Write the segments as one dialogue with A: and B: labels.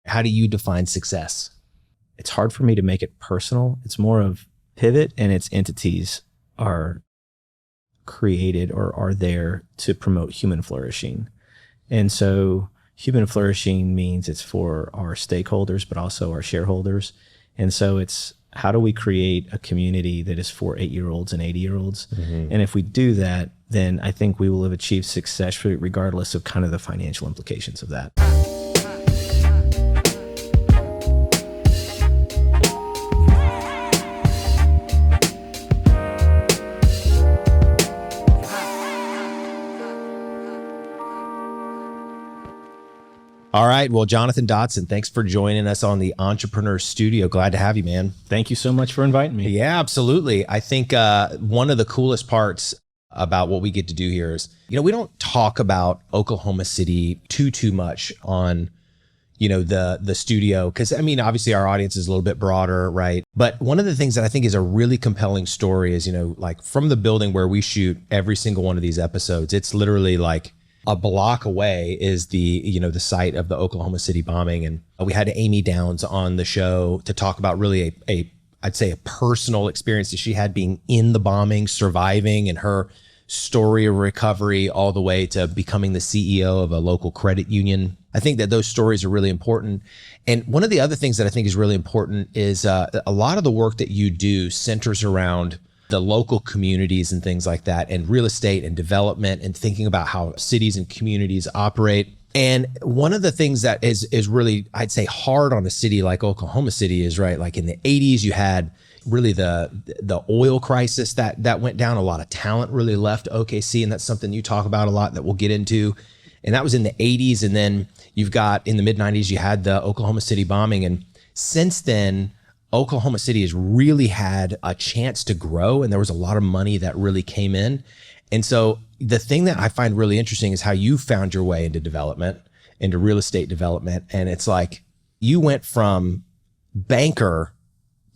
A: How do you define success?
B: It's hard for me to make it personal. It's more of Pivot and its entities are created or are there to promote human flourishing. And so human flourishing means it's for our stakeholders, but also our shareholders. And so it's how do we create a community that is for 8-year-olds and 80-year-olds? Mm-hmm. And if we do that, then I think we will have achieved success regardless of kind of the financial implications of that.
A: All right. Well, Jonathan Dodson, thanks for joining us on the Entrepreneur Studio. Glad to have you, man.
B: Thank you so much for inviting me.
A: Yeah, absolutely. I think one of the coolest parts about what we get to do here is, we don't talk about Oklahoma City too much on, the studio. Because, obviously our audience is a little bit broader, right? But one of the things that I think is a really compelling story is, like from the building where we shoot every single one of these episodes, it's literally like a block away is the site of the Oklahoma City bombing. And we had Amy Downs on the show to talk about really I'd say a personal experience that she had being in the bombing, surviving, and her story of recovery all the way to becoming the CEO of a local credit union. I think that those stories are really important. And one of the other things that I think is really important is a lot of the work that you do centers around the local communities and things like that, and real estate and development, and thinking about how cities and communities operate. And one of the things that is really, I'd say, hard on a city like Oklahoma City is, right, like in the 80s, you had really the oil crisis that went down. A lot of talent really left OKC, and that's something you talk about a lot that we'll get into. And that was in the 80s. And then you've got, in the mid 90s, you had the Oklahoma City bombing. And since then, Oklahoma City has really had a chance to grow, and there was a lot of money that really came in. And so the thing that I find really interesting is how you found your way into development, into real estate development. And it's like you went from banker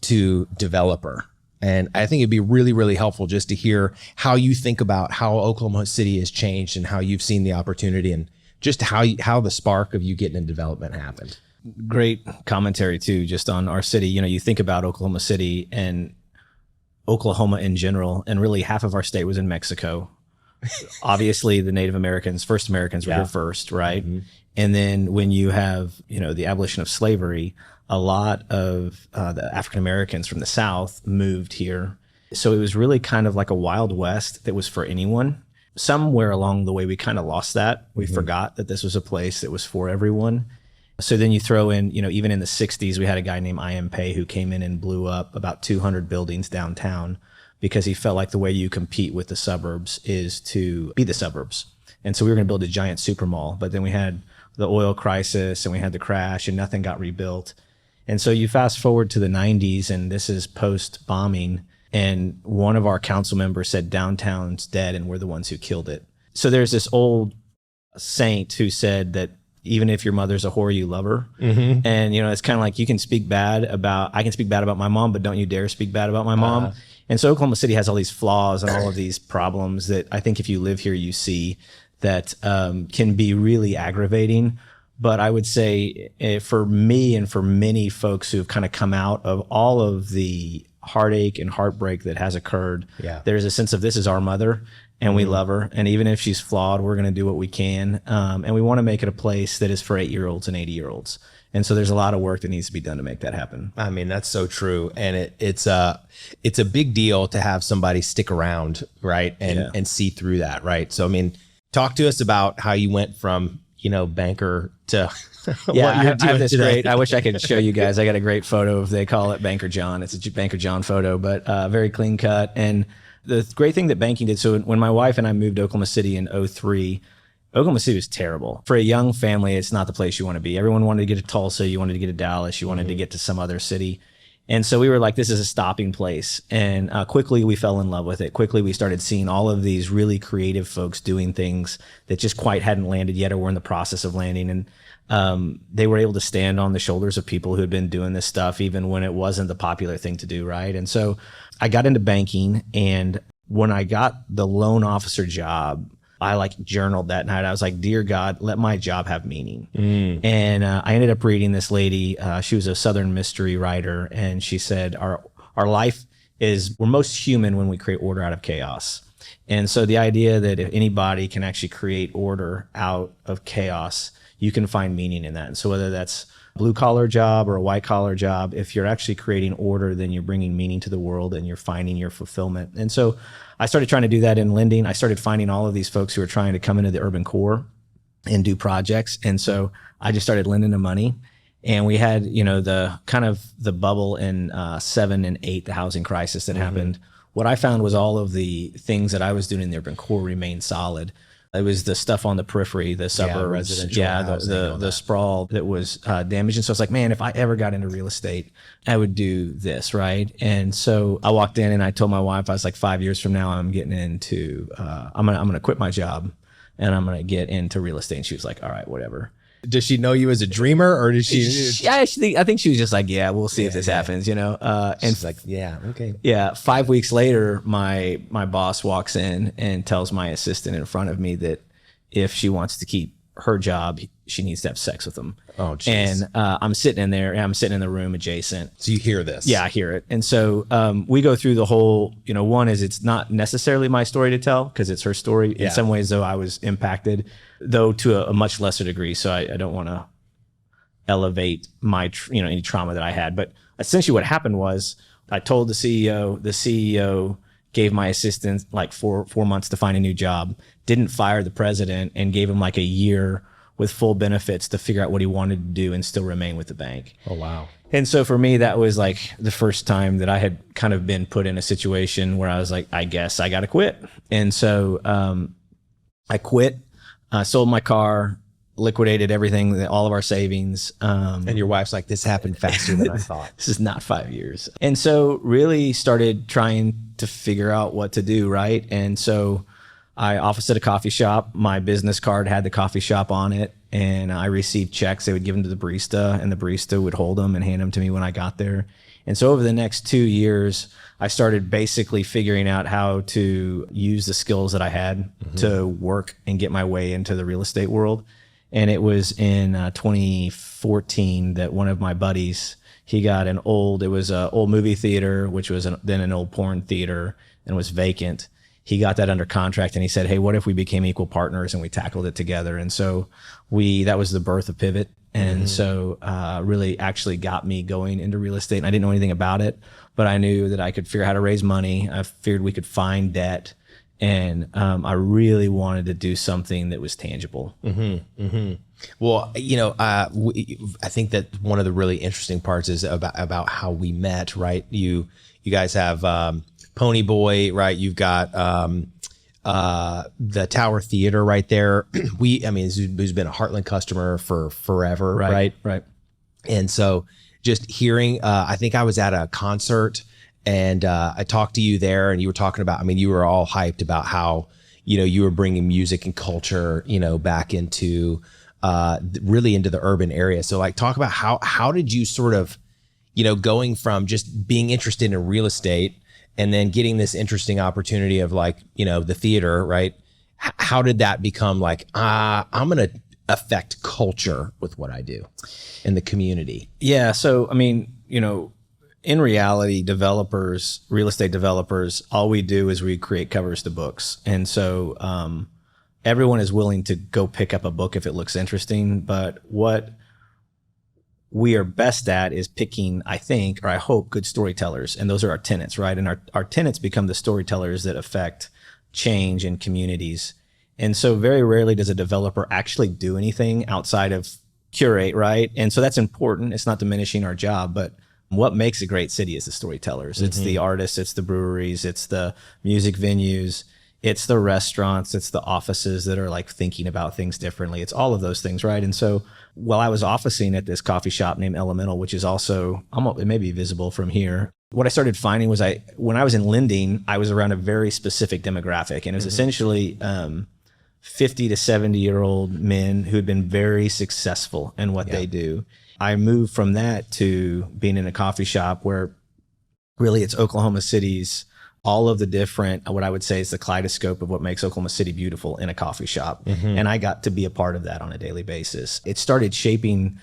A: to developer. And I think it'd be really, really helpful just to hear how you think about how Oklahoma City has changed and how you've seen the opportunity, and just how the spark of you getting into development happened.
B: Great commentary too, just on our city. You think about Oklahoma City and Oklahoma in general, and really half of our state was in Mexico. Obviously the Native Americans, first Americans were here first, right? Mm-hmm. And then when you have, the abolition of slavery, a lot of the African Americans from the South moved here. So it was really kind of like a Wild West that was for anyone. Somewhere along the way, we kind of lost that. We forgot that this was a place that was for everyone. So then you throw in, even in the 60s, we had a guy named I.M. Pei who came in and blew up about 200 buildings downtown because he felt like the way you compete with the suburbs is to be the suburbs. And so we were going to build a giant super mall, but then we had the oil crisis and we had the crash and nothing got rebuilt. And so you fast forward to the 90s, and this is post-bombing, and one of our council members said downtown's dead and we're the ones who killed it. So there's this old saint who said that even if your mother's a whore, you love her. Mm-hmm. And, it's kind of like I can speak bad about my mom, but don't you dare speak bad about my mom. And so Oklahoma City has all these flaws and all of these problems that I think if you live here, you see that can be really aggravating. But I would say for me and for many folks who've kind of come out of all of the heartache and heartbreak that has occurred, there's a sense of this is our mother. And we love her. And even if she's flawed, we're going to do what we can. And we want to make it a place that is for 8-year-olds and 80-year-olds. And so there's a lot of work that needs to be done to make that happen.
A: That's so true. And it's a big deal to have somebody stick around, right? And see through that, right? So, talk to us about how you went from, banker to what you're doing
B: I have this
A: today.
B: I wish I could show you guys. I got a great photo they call it Banker John. It's a Banker John photo, but very clean cut. And the great thing that banking did, so when my wife and I moved to Oklahoma City in 2003, Oklahoma City was terrible. For a young family, it's not the place you want to be. Everyone wanted to get to Tulsa, you wanted to get to Dallas, you wanted to get to some other city. And so we were like, this is a stopping place. And quickly we fell in love with it. Quickly we started seeing all of these really creative folks doing things that just quite hadn't landed yet or were in the process of landing. And they were able to stand on the shoulders of people who had been doing this stuff even when it wasn't the popular thing to do, right? And so I got into banking, and when I got the loan officer job, I like journaled that night. I was like, dear God, let my job have meaning. And I ended up reading this lady. She was a Southern mystery writer. And she said, our life is, we're most human when we create order out of chaos. And so the idea that if anybody can actually create order out of chaos, you can find meaning in that. And so whether that's blue collar job or a white collar job, if you're actually creating order, then you're bringing meaning to the world and you're finding your fulfillment. And so I started trying to do that in lending. I started finding all of these folks who were trying to come into the urban core and do projects. And so I just started lending them money. And we had, the kind of the bubble in 7 and 8, the housing crisis that happened. What I found was all of the things that I was doing in the urban core remained solid. It was the stuff on the periphery, the suburbs, the sprawl that was damaged. And so I was like, man, if I ever got into real estate, I would do this, right? And so I walked in and I told my wife, I was like, 5 years from now, I'm getting into, I'm gonna quit my job and I'm gonna get into real estate. And she was like, all right, whatever.
A: Does she know you as a dreamer, or does she?
B: I think she was just like, yeah, we'll see if this happens, And
A: she's like, yeah, okay.
B: Yeah. 5 weeks later, my boss walks in and tells my assistant in front of me that if she wants to keep her job, she needs to have sex with him.
A: Oh, geez.
B: And I'm sitting in there, and I'm sitting in the room adjacent.
A: So you hear this?
B: Yeah, I hear it. And so we go through the whole, one is it's not necessarily my story to tell because it's her story. In some ways, though, I was impacted, though to a much lesser degree. So I don't want to elevate my, any trauma that I had. But essentially what happened was I told the CEO gave my assistant like four months to find a new job, didn't fire the president, and gave him like a year with full benefits to figure out what he wanted to do and still remain with the bank.
A: Oh, wow.
B: And so for me, that was like the first time that I had kind of been put in a situation where I was like, I guess I got to quit. And so I quit, sold my car, liquidated everything, all of our savings.
A: And your wife's like, this happened faster than I thought.
B: This is not 5 years. And so really started trying to figure out what to do, right? And so I officed at a coffee shop. My business card had the coffee shop on it, and I received checks. They would give them to the barista, and the barista would hold them and hand them to me when I got there. And so over the next 2 years, I started basically figuring out how to use the skills that I had to work and get my way into the real estate world. And it was in 2014 that one of my buddies, he got it was an old movie theater, which was then an old porn theater, and was vacant. He got that under contract, and he said, hey, what if we became equal partners and we tackled it together? And so that was the birth of Pivot. And so really actually got me going into real estate. And I didn't know anything about it, but I knew that I could figure out how to raise money. I figured we could find debt. And I really wanted to do something that was tangible.
A: Well, I think that one of the really interesting parts is about how we met, right? You guys have Pony Boy, right? You've got the Tower Theater right there. Who's been a Heartland customer for forever, right?
B: Right.
A: And so just hearing, I think I was at a concert and I talked to you there, and you were talking about, you were all hyped about how, you were bringing music and culture, back into really into the urban area. So like, talk about how did you sort of, going from just being interested in real estate and then getting this interesting opportunity of like, the theater, right? How did that become like, I'm going to affect culture with what I do in the community?
B: Yeah. So, in reality, real estate developers, all we do is we create covers to books. And so everyone is willing to go pick up a book if it looks interesting. But what we are best at is picking, I think, or I hope, good storytellers. And those are our tenants, right? And our tenants become the storytellers that affect change in communities. And so very rarely does a developer actually do anything outside of curate, right? And so that's important. It's not diminishing our job, but what makes a great city is the storytellers. It's the artists, it's the breweries, it's the music venues, it's the restaurants, it's the offices that are like thinking about things differently. It's all of those things, right? And so while I was officing at this coffee shop named Elemental, which is also, it may be visible from here, what I started finding was when I was in lending, I was around a very specific demographic, and it was essentially 50 to 70-year-old men who had been very successful in what they do. I moved from that to being in a coffee shop where really it's Oklahoma City's all of the different, what I would say is the kaleidoscope of what makes Oklahoma City beautiful in a coffee shop. And I got to be a part of that on a daily basis. It started shaping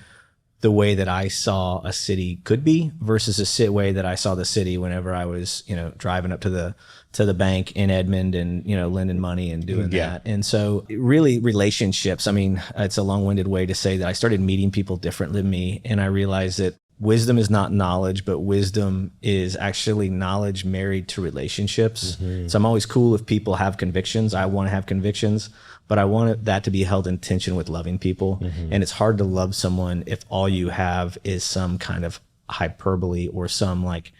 B: the way that I saw a city could be versus a way that I saw the city whenever I was, driving up to the bank in Edmond and, lending money and doing that. And so really relationships, I mean, it's a long-winded way to say that I started meeting people different than me. And I realized that wisdom is not knowledge, but wisdom is actually knowledge married to relationships. So I'm always cool if people have convictions. I want to have convictions, but I want that to be held in tension with loving people. And it's hard to love someone if all you have is some kind of hyperbole or some like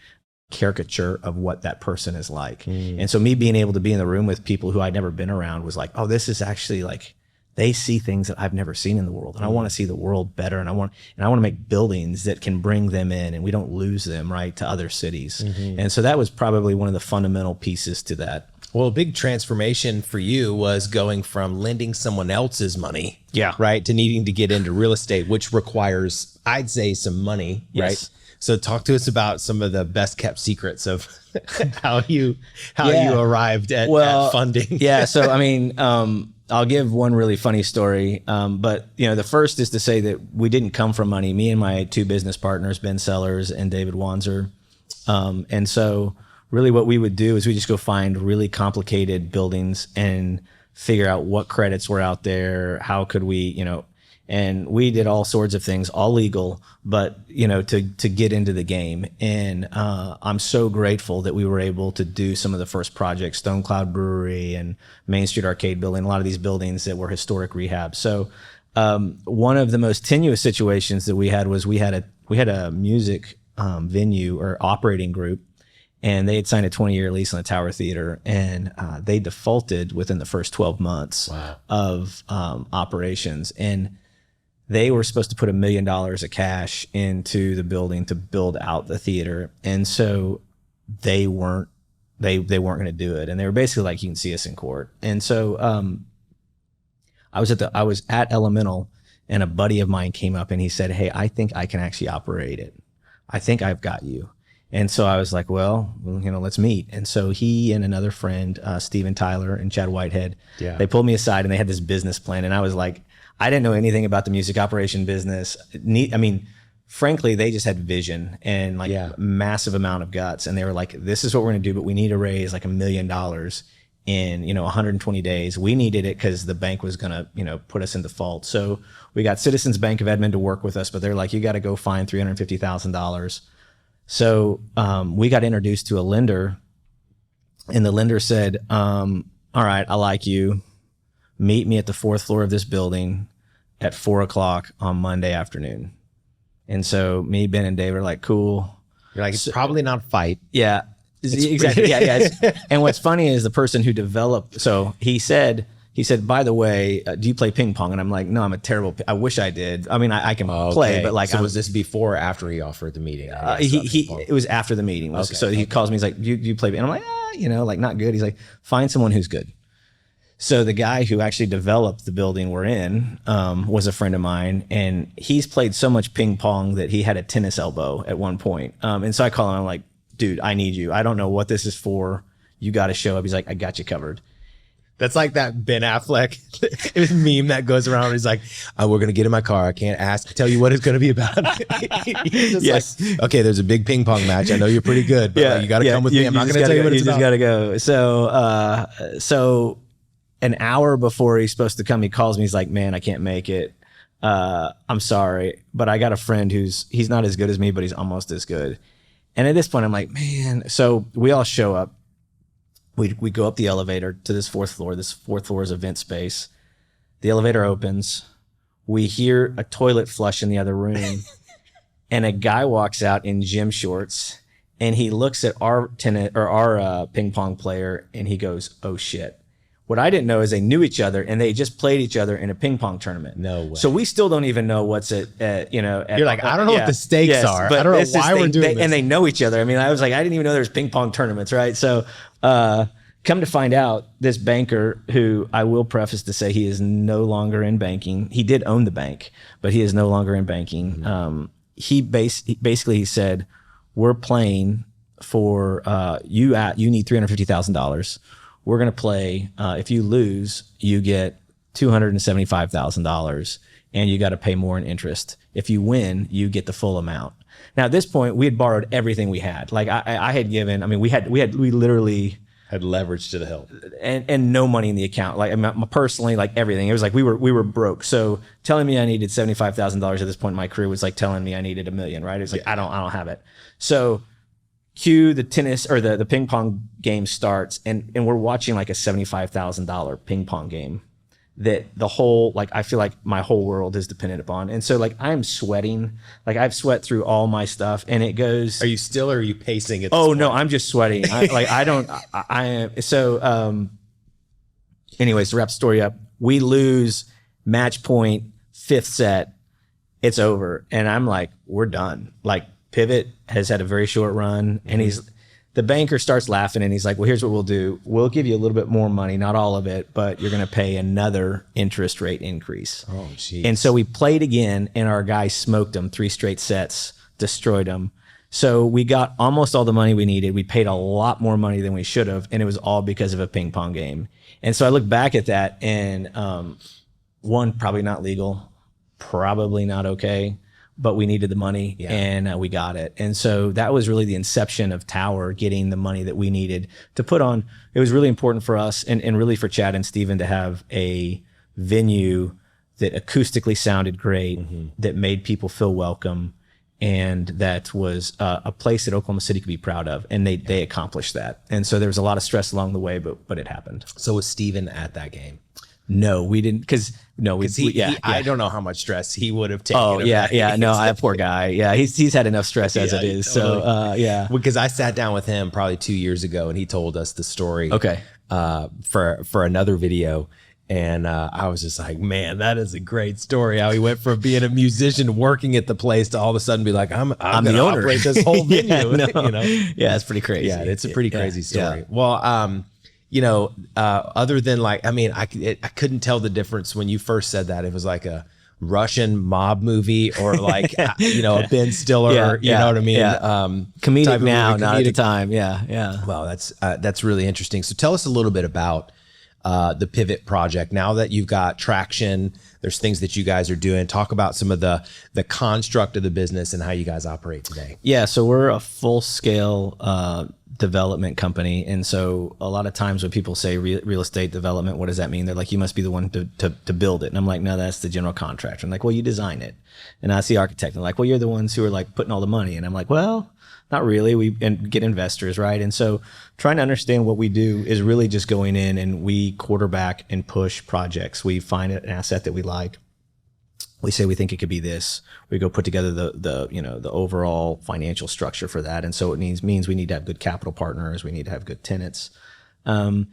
B: caricature of what that person is like. And so me being able to be in the room with people who I'd never been around was like, oh, this is actually like, they see things that I've never seen in the world, and I want to see the world better. And I want to make buildings that can bring them in, and we don't lose them right to other cities. And so that was probably one of the fundamental pieces to that.
A: Well, a big transformation for you was going from lending someone else's money, right, to needing to get into real estate, which requires, I'd say, some money, right? So talk to us about some of the best kept secrets of how you arrived at funding.
B: So I mean, I'll give one really funny story. But the first is to say that we didn't come from money. Me and my two business partners, Ben Sellers and David Wanzer. And so really what we would do is we just go find really complicated buildings and figure out what credits were out there. How could we, and we did all sorts of things, all legal, but to get into the game. And I'm so grateful that we were able to do some of the first projects, Stone Cloud Brewery and Main Street Arcade Building, a lot of these buildings that were historic rehab. So one of the most tenuous situations that we had was we had a music venue or operating group, and they had signed a 20-year lease on the Tower Theater, and they defaulted within the first 12 months of operations. And they were supposed to put $1 million of cash into the building to build out the theater. And so they weren't going to do it. And they were basically like, you can see us in court. And so I was at Elemental, and a buddy of mine came up and he said, hey, I think I can actually operate it. I think I've got you. And so I was like, well, let's meet. And so he and another friend, Steven Tyler and Chad Whitehead, they pulled me aside and they had this business plan. And I was like, I didn't know anything about the music operation business. Frankly, they just had vision and massive amount of guts. And they were like, this is what we're going to do, but we need to raise like $1 million in, 120 days. We needed it because the bank was going to, put us in default. So we got Citizens Bank of Edmond to work with us, but they're like, you got to go find $350,000. So we got introduced to a lender, and the lender said, all right, I like you. Meet me at the 4th floor of this building at 4:00 on Monday afternoon. And so me, Ben, and Dave are like, cool.
A: You're like, it's probably not a fight.
B: Yeah, exactly. And what's funny is the person who developed, so he said, by the way, do you play ping pong? And I'm like, no, I'm a terrible, I wish I did. I mean, I can play, but like.
A: So was this before or after he offered the meeting?
B: It was after the meeting. So he calls me, he's like, you play? And I'm like, like not good. He's like, find someone who's good. So the guy who actually developed the building we're in was a friend of mine, and he's played so much ping pong that he had a tennis elbow at one point. And so I call him, I'm like, dude, I need you. I don't know what this is for. You got to show up. He's like, I got you covered.
A: That's like that Ben Affleck meme that goes around. He's like, we're going to get in my car. I can't tell you what it's going to be about. Yes. Like, okay, there's a big ping pong match. I know you're pretty good, but you got to come with me. I'm not going to tell you what it's about.
B: You just got to go. So an hour before he's supposed to come, he calls me. He's like, man, I can't make it. I'm sorry, but I got a friend he's not as good as me, but he's almost as good. And at this point, I'm like, man. So we all show up. We go up the elevator to this 4th floor. This 4th floor is event space. The elevator opens. We hear a toilet flush in the other room. And a guy walks out in gym shorts, and he looks at our tenant or our ping pong player, and he goes, oh shit. What I didn't know is they knew each other, and they just played each other in a ping pong tournament.
A: No way.
B: So we still don't even know what's at
A: you're like, I don't know what the stakes are. I don't know why we're doing this.
B: And they know each other. I mean, I was like, I didn't even know there was ping pong tournaments, right? So come to find out, this banker, who I will preface to say he is no longer in banking. He did own the bank, but he is no longer in banking. Mm-hmm. He basically said, we're playing for you need $350,000. We're going to play. If you lose, you get $275,000, and you got to pay more in interest. If you win, you get the full amount. Now at this point, we had borrowed everything we had. Like I had given. I mean, we literally
A: had leverage to the hilt,
B: and no money in the account. Like, I mean, personally, like everything. It was like we were broke. So telling me I needed $75,000 at this point in my career was like telling me I needed $1 million, right? It was like, I don't have it. So cue the tennis or the ping pong game starts, and we're watching like a $75,000 ping pong game that the whole, like, I feel like my whole world is dependent upon. And so like I'm sweating, like I've sweat through all my stuff, and it goes.
A: Are you still, or are you pacing it?
B: Oh no, I'm just sweating. I am. So anyways, to wrap the story up, we lose match point, 5th set, it's over. And I'm like, we're done. Like Pivot has had a very short run, and the banker starts laughing, and he's like, well, here's what we'll do. We'll give you a little bit more money, not all of it, but you're going to pay another interest rate increase.
A: Oh, geez.
B: And so we played again, and our guy smoked them 3 straight sets, destroyed them. So we got almost all the money we needed. We paid a lot more money than we should have, and it was all because of a ping pong game. And so I look back at that, and one, probably not legal, probably not okay, but we needed the money, and we got it. And so that was really the inception of Tower, getting the money that we needed to put on. It was really important for us, and really for Chad and Steven, to have a venue that acoustically sounded great, that made people feel welcome, and that was a place that Oklahoma City could be proud of. And they accomplished that. And so there was a lot of stress along the way, but it happened.
A: So was Steven at that game?
B: No, we didn't, because
A: I don't know how much stress he would have taken.
B: Oh yeah. No, poor guy. Yeah, he's had enough stress as it is.
A: Totally.
B: So yeah.
A: Because I sat down with him probably 2 years ago, and he told us the story.
B: Okay.
A: For another video, and I was just like, man, that is a great story. How he went from being a musician working at the place to all of a sudden be like, I'm
B: the owner.
A: Operate this whole venue.
B: Yeah, it's pretty crazy.
A: Yeah, it's a pretty crazy story.
B: Yeah.
A: Well, other than like, I mean, I couldn't tell the difference when you first said that. It was like a Russian mob movie, or like, a Ben Stiller, you know what I mean?
B: Comedic now, not at the time. Yeah.
A: Well, that's really interesting. So tell us a little bit about the Pivot project. Now that you've got traction, there's things that you guys are doing. Talk about some of the construct of the business and how you guys operate today.
B: Yeah, so we're a full scale development company, and so a lot of times when people say real estate development, what does that mean? They're like, you must be the one to build it. And I'm like, no, that's the general contractor. I'm like, well, you design it. And I see architect, and like, well, you're the ones who are like putting all the money. And I'm like, well, not really. We get investors, right? And so trying to understand what we do is really just going in, and we quarterback and push projects. We find an asset that we like. We say we think it could be this. We go put together the overall financial structure for that. And so it means we need to have good capital partners. We need to have good tenants. And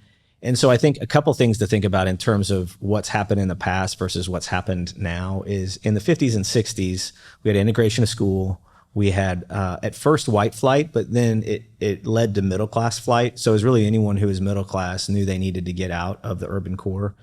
B: so I think a couple things to think about in terms of what's happened in the past versus what's happened now is, in the 50s and 60s, we had integration of school. We had at first white flight, but then it led to middle class flight. So it was really anyone who was middle class knew they needed to get out of the urban core.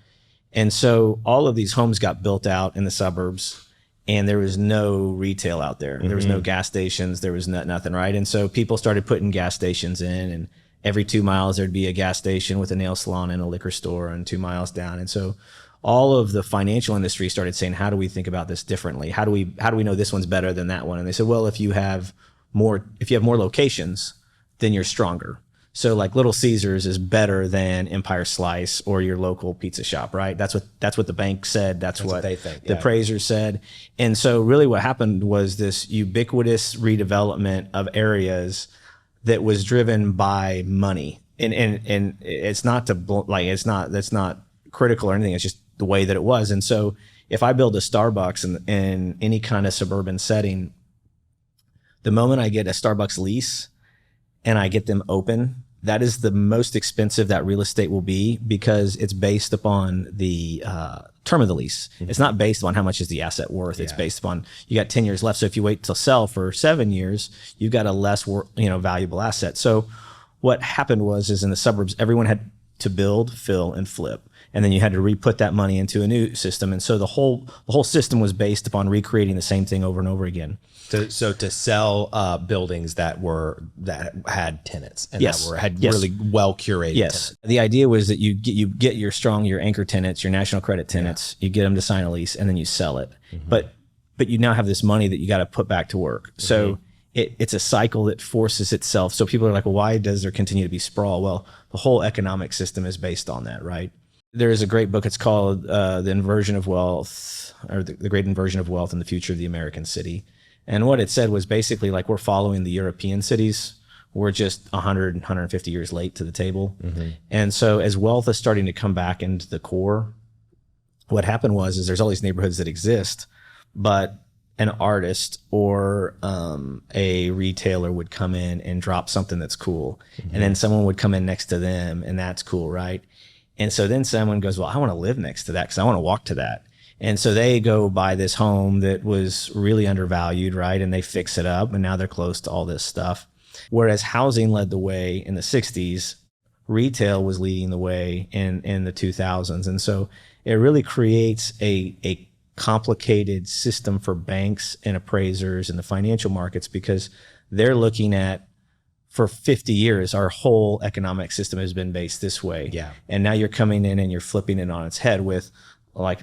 B: And so all of these homes got built out in the suburbs, and there was no retail out there. There was no gas stations. There was nothing, right? And so people started putting gas stations in, and every 2 miles there'd be a gas station with a nail salon and a liquor store, and 2 miles down. And so all of the financial industry started saying, how do we think about this differently? How do we know this one's better than that one? And they said, well, if you have more locations, then you're stronger. So like Little Caesars is better than Empire Slice or your local pizza shop, right? That's what the bank said. That's what
A: they think.
B: The appraisers said. And so really what happened was this ubiquitous redevelopment of areas that was driven by money. And it's not that's not critical or anything. It's just the way that it was. And so if I build a Starbucks in any kind of suburban setting, the moment I get a Starbucks lease and I get them open, that is the most expensive that real estate will be, because it's based upon the term of the lease. It's not based on how much is the asset worth. It's based upon, you got 10 years left. So if you wait to sell for 7 years, you've got a less valuable asset. So what happened is in the suburbs, everyone had to build, fill, and flip. and then you had to re-put that money into a new system. And so the whole system was based upon recreating the same thing over and over again.
A: So to sell buildings that had tenants and
B: Yes.
A: that had
B: Yes.
A: really well curated.
B: Yes.
A: tenants.
B: The idea was that you get your anchor tenants, your national credit tenants, you get them to sign a lease, and then you sell it. But you now have this money that you got to put back to work. So it's a cycle that forces itself. So people are like, well, why does there continue to be sprawl? Well, the whole economic system is based on that, right? There is a great book. It's called The Inversion of Wealth, or the Great Inversion of Wealth and the Future of the American City. And what it said was basically like, we're following the European cities. We're just 100, 150 years late to the table. And so as wealth is starting to come back into the core, what happened is there's all these neighborhoods that exist, but an artist or a retailer would come in and drop something that's cool. And then someone would come in next to them, and that's cool, right? And so then someone goes, well, I want to live next to that because I want to walk to that. And so they go buy this home that was really undervalued, right? And they fix it up, and now they're close to all this stuff. Whereas housing led the way in the 60s, retail was leading the way in the 2000s. And so it really creates a complicated system for banks and appraisers and the financial markets, because they're looking at, for 50 years, our whole economic system has been based this way.
A: Yeah.
B: And now you're coming in and you're flipping it on its head with, like,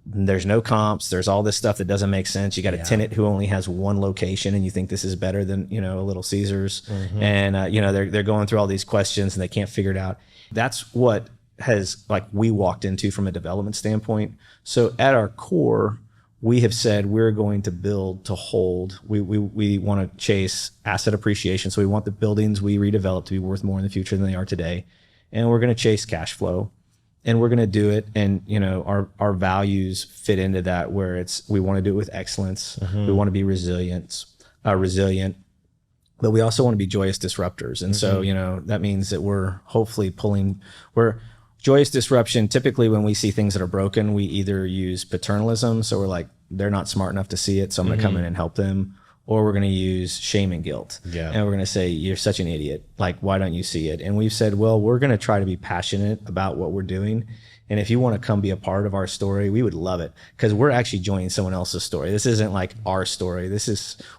B: there's no comps, there's all this stuff that doesn't make sense. You got a tenant who only has one location, and you think this is better than, a Little Caesars. And, they're going through all these questions and they can't figure it out. That's what has, like, we walked into from a development standpoint. So at our core, we have said we're going to build to hold. We want to chase asset appreciation. So we want the buildings we redevelop to be worth more in the future than they are today. And we're going to chase cash flow. And we're going to do it, and our values fit into that, where we want to do it with excellence. We want to be resilient, but we also want to be joyous disruptors. And so that means that we're hopefully we're joyous disruption. Typically, when we see things that are broken, we either use paternalism, so we're like, they're not smart enough to see it, so I'm going to come in and help them. Or we're going to use shame and guilt. Yeah. And we're going to say, you're such an idiot. Like, why don't you see it? And we've said, well, we're going to try to be passionate about what we're doing. And if you want to come be a part of our story, we would love it, because we're actually joining someone else's story. This isn't like our story.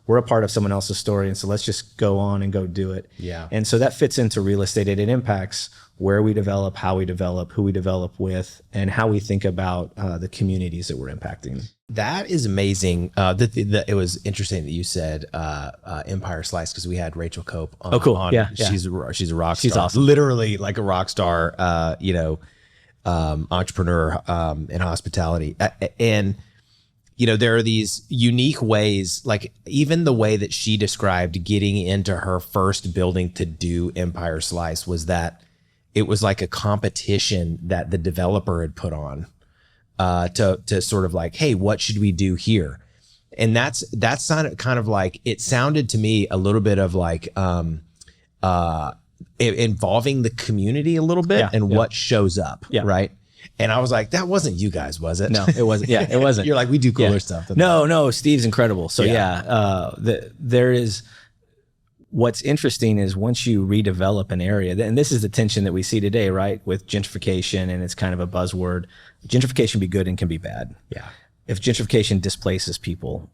B: We're a part of someone else's story. And so let's just go on and go do it.
A: Yeah.
B: And so that fits into real estate. It impacts where we develop, how we develop, who we develop with, and how we think about the communities that we're impacting.
A: That is amazing. It was interesting that you said Empire Slice, because we had Rachel Cope on.
B: Oh, cool. Yeah.
A: She's a rock star.
B: She's awesome.
A: Literally like a rock star, entrepreneur in hospitality. And, there are these unique ways, like even the way that she described getting into her first building to do Empire Slice was that it was like a competition that the developer had put on. To sort of like, hey, what should we do here? And that's sounded kind of like, it sounded to me a little bit of like involving the community a little bit and what shows up, right? And I was like, that wasn't you guys, was it?
B: No, it wasn't. Yeah, it wasn't.
A: You're like, we do cooler stuff than
B: No, Steve's incredible. So there is. What's interesting is once you redevelop an area, and this is the tension that we see today, right? With gentrification, and it's kind of a buzzword. Gentrification can be good and can be bad. Yeah. If gentrification displaces people,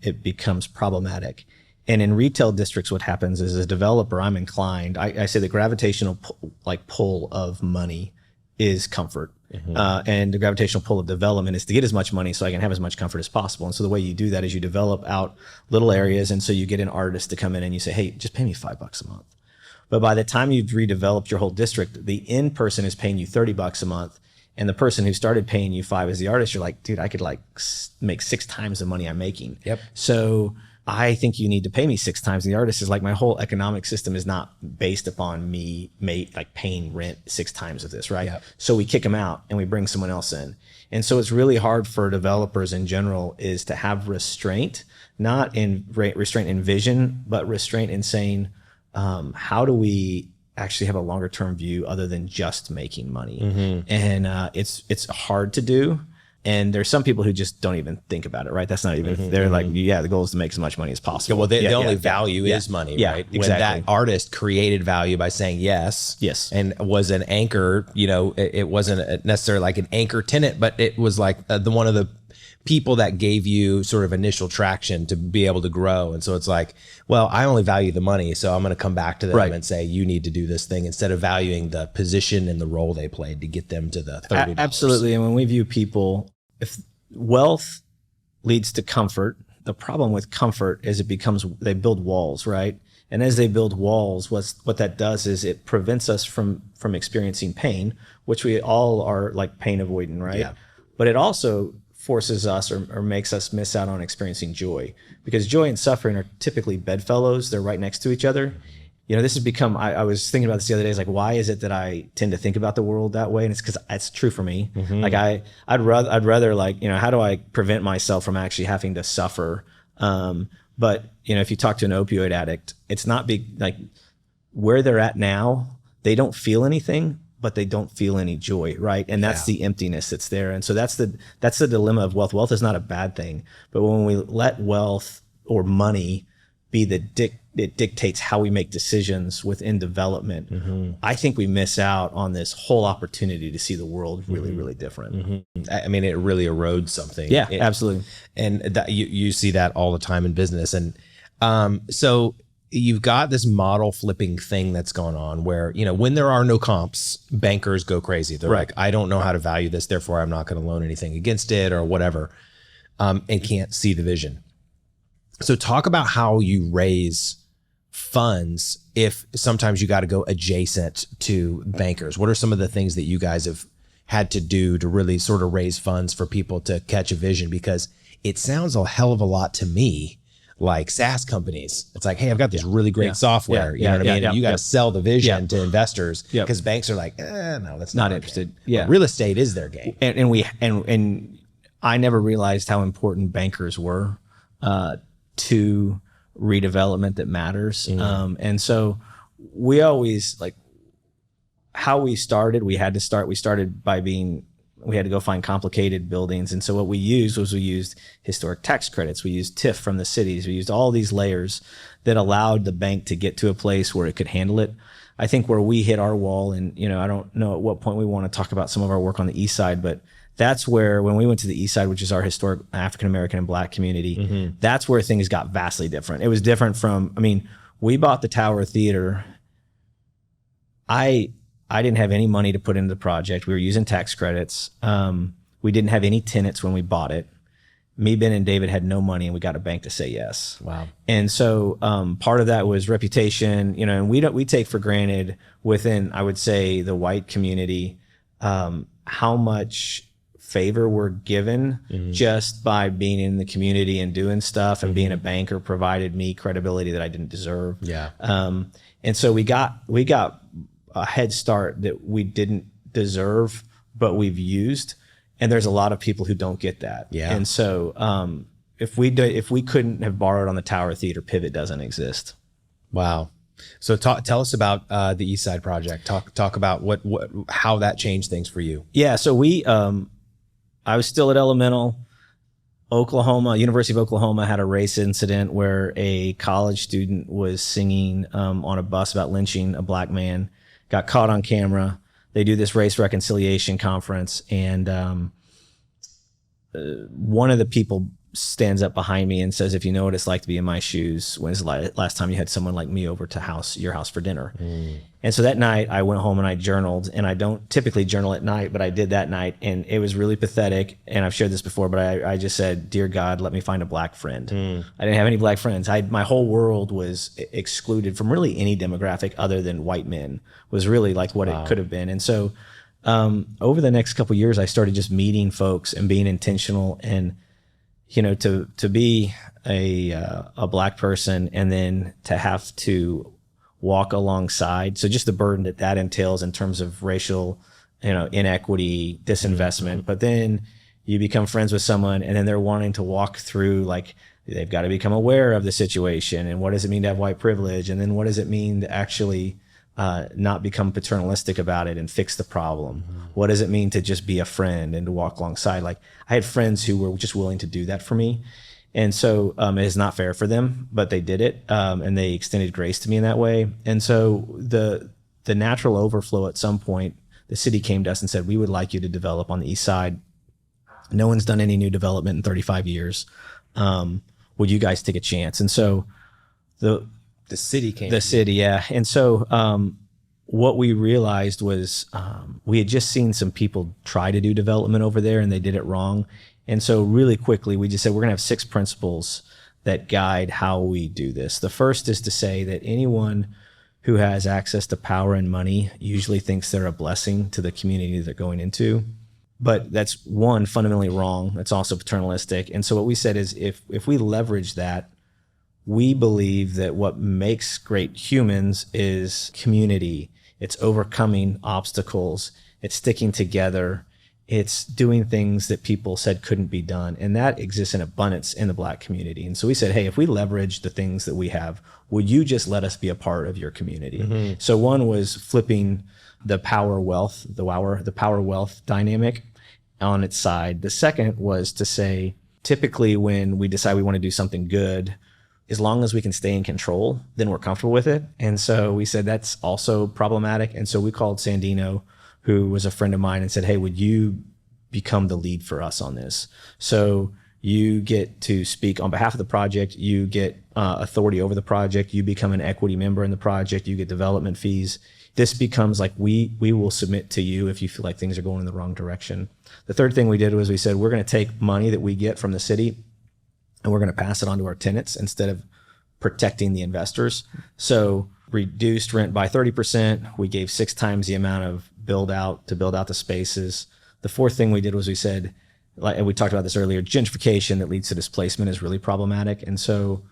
B: it becomes problematic. And in retail districts, what happens is, as a developer, I'm inclined, I say the gravitational pull of money is comfort. And the gravitational pull of development is to get as much money so I can have as much comfort as possible. And so the way you do that is you develop out little areas. And so you get an artist to come in and you say, hey, just pay me $5 a month. But by the time you've redeveloped your whole district, the end person is paying you $30 a month. And the person who started paying you $5 as the artist, you're like, dude, I could like make 6 times the money I'm making. Yep. So I think you need to pay me 6 times. And the artist is like, my whole economic system is not based upon me paying rent 6 times of this, right? Yep. So we kick them out and we bring someone else in. And so it's really hard for developers in general is to have restraint, not in restraint in vision, but restraint in saying, how do we actually have a longer term view other than just making money? And it's hard to do. And there's some people who just don't even think about it, right? That's not even, they're like, yeah, the goal is to make as much money as possible.
A: Well, the only value is money, right?
B: Exactly.
A: When that artist created value by saying yes, and was an anchor, it wasn't necessarily like an anchor tenant, but it was like one of the people that gave you sort of initial traction to be able to grow. And so it's like, well, I only value the money, so I'm going to come back to them and say, you need to do this thing, instead of valuing the position and the role they played to get them to the $30.
B: Absolutely. And when we view people, if wealth leads to comfort, the problem with comfort is they build walls, right? And as they build walls, what that does is it prevents us from experiencing pain, which we all are like pain avoidant, right? Yeah. But it also forces us or makes us miss out on experiencing joy, because joy and suffering are typically bedfellows. They're right next to each other. This has become, I was thinking about this the other day. It's like, why is it that I tend to think about the world that way? And it's because it's true for me. Like I'd rather like, how do I prevent myself from actually having to suffer? But if you talk to an opioid addict, it's not like where they're at now, they don't feel anything, but they don't feel any joy, right? And that's the emptiness that's there. And so that's the dilemma of wealth. Wealth is not a bad thing, but when we let wealth or money be it dictates how we make decisions within development, I think we miss out on this whole opportunity to see the world really, really different.
A: I mean, it really erodes something.
B: Yeah, absolutely.
A: And that, you see that all the time in business. And so you've got this model flipping thing that's going on where, when there are no comps, bankers go crazy. They're like, I don't know how to value this, therefore I'm not going to loan anything against it or whatever, and can't see the vision. So talk about how you raise funds if sometimes you got to go adjacent to bankers. What are some of the things that you guys have had to do to really sort of raise funds for people to catch a vision? Because it sounds a hell of a lot to me like SaaS companies. It's like, hey, I've got this really great software. You know what I mean? And you got to sell the vision to investors, because banks are like, no, that's not
B: interested.
A: But real estate is their game.
B: And I never realized how important bankers were to redevelopment that matters. And so we always, like, how we started, we started by we had to go find complicated buildings. And so what we used historic tax credits. We used TIF from the cities. We used all these layers that allowed the bank to get to a place where it could handle it. I think where we hit our wall, and I don't know at what point we want to talk about some of our work on the East Side, but that's where, when we went to the East Side, which is our historic African-American and Black community, that's where things got vastly different. It was different from, we bought the Tower Theater. I didn't have any money to put into the project. We were using tax credits. We didn't have any tenants when we bought it. Me, Ben, and David had no money, and we got a bank to say yes.
A: Wow.
B: And so part of that was reputation, and we take for granted within, I would say, the white community, how much favor we're given just by being in the community and doing stuff, and being a banker provided me credibility that I didn't deserve.
A: Yeah.
B: And so we got a head start that we didn't deserve, but we've used. And there's a lot of people who don't get that.
A: Yeah.
B: And so if we couldn't have borrowed on the Tower Theater, Pivot doesn't exist.
A: Wow. So tell us about the East Side project. Talk about how that changed things for you.
B: Yeah. So I was still at Elemental. University of Oklahoma had a race incident where a college student was singing on a bus about lynching a black man, got caught on camera. They do this race reconciliation conference, and one of the people stands up behind me and says, if you know what it's like to be in my shoes, when's the last time you had someone like me over to your house for dinner? And so that night I went home and I journaled, and I don't typically journal at night, but I did that night, and it was really pathetic. And I've shared this before, but I just said, dear God, let me find a black friend. I didn't have any black friends. My whole world was excluded from really any demographic other than white men, was really like what it could have been. And so over the next couple of years, I started just meeting folks and being intentional, and to be a black person and then to have to walk alongside. So just the burden that entails in terms of racial, inequity, disinvestment. But then you become friends with someone, and then they're wanting to walk through, like, they've got to become aware of the situation, and what does it mean to have white privilege, and then what does it mean to actually not become paternalistic about it and fix the problem? What does it mean to just be a friend and to walk alongside? Like, I had friends who were just willing to do that for me. And so it is not fair for them, but they did it, and they extended grace to me in that way. And so the natural overflow, at some point, the city came to us and said, we would like you to develop on the east side. No one's done any new development in 35 years. Would you guys take a chance? And so the
A: city came.
B: The city, yeah. And so what we realized was we had just seen some people try to do development over there, and they did it wrong. And so really quickly, we just said, we're going to have 6 principles that guide how we do this. The first is to say that anyone who has access to power and money usually thinks they're a blessing to the community they're going into. But that's, one, fundamentally wrong. That's also paternalistic. And so what we said is, if we leverage that, we believe that what makes great humans is community. It's overcoming obstacles. It's sticking together. It's doing things that people said couldn't be done. And that exists in abundance in the Black community. And so we said, hey, if we leverage the things that we have, would you just let us be a part of your community? So one was flipping the power wealth dynamic on its side. The second was to say, typically when we decide we want to do something good, as long as we can stay in control, then we're comfortable with it. And so we said that's also problematic. And so we called Sandino, who was a friend of mine, and said, hey, would you become the lead for us on this? So you get to speak on behalf of the project. You get authority over the project. You become an equity member in the project. You get development fees. This becomes like, we will submit to you if you feel like things are going in the wrong direction. The third thing we did was we said, we're going to take money that we get from the city and we're going to pass it on to our tenants instead of protecting the investors. So reduced rent by 30%. We gave 6 times the amount of build out the spaces. The fourth thing we did was we said, like, and we talked about this earlier, gentrification that leads to displacement is really problematic. And so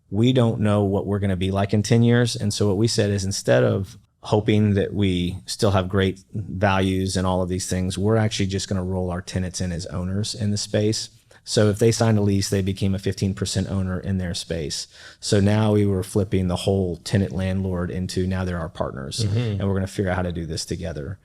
B: we don't know what we're going to be like in 10 years. And so what we said is, instead of hoping that we still have great values and all of these things, we're actually just going to roll our tenants in as owners in the space. So if they signed a lease, they became a 15% owner in their space. So now we were flipping the whole tenant landlord into, now they're our partners, and we're going to figure out how to do this together.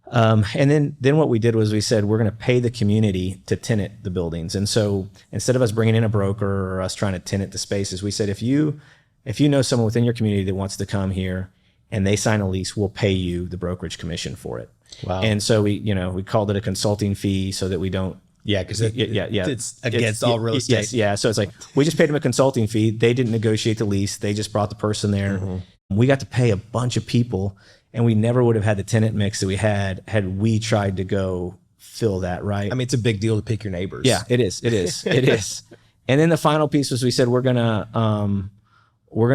B: And then what we did was we said, we're going to pay the community to tenant the buildings. And so instead of us bringing in a broker or us trying to tenant the spaces, we said, if you know someone within your community that wants to come here and they sign a lease, we'll pay you the brokerage commission for it. Wow. And so we called it a consulting fee so that we don't. Yeah, because it's against all real estate. Yeah, so it's like, we just paid them a consulting fee. They didn't negotiate the lease. They just brought the person there. We got to pay a bunch of people, and we never would have had the tenant mix that we had we tried to go fill that, right?
A: I mean, it's a big deal to pick your neighbors.
B: Yeah, it is. It is. And then the final piece was, we said, we're gonna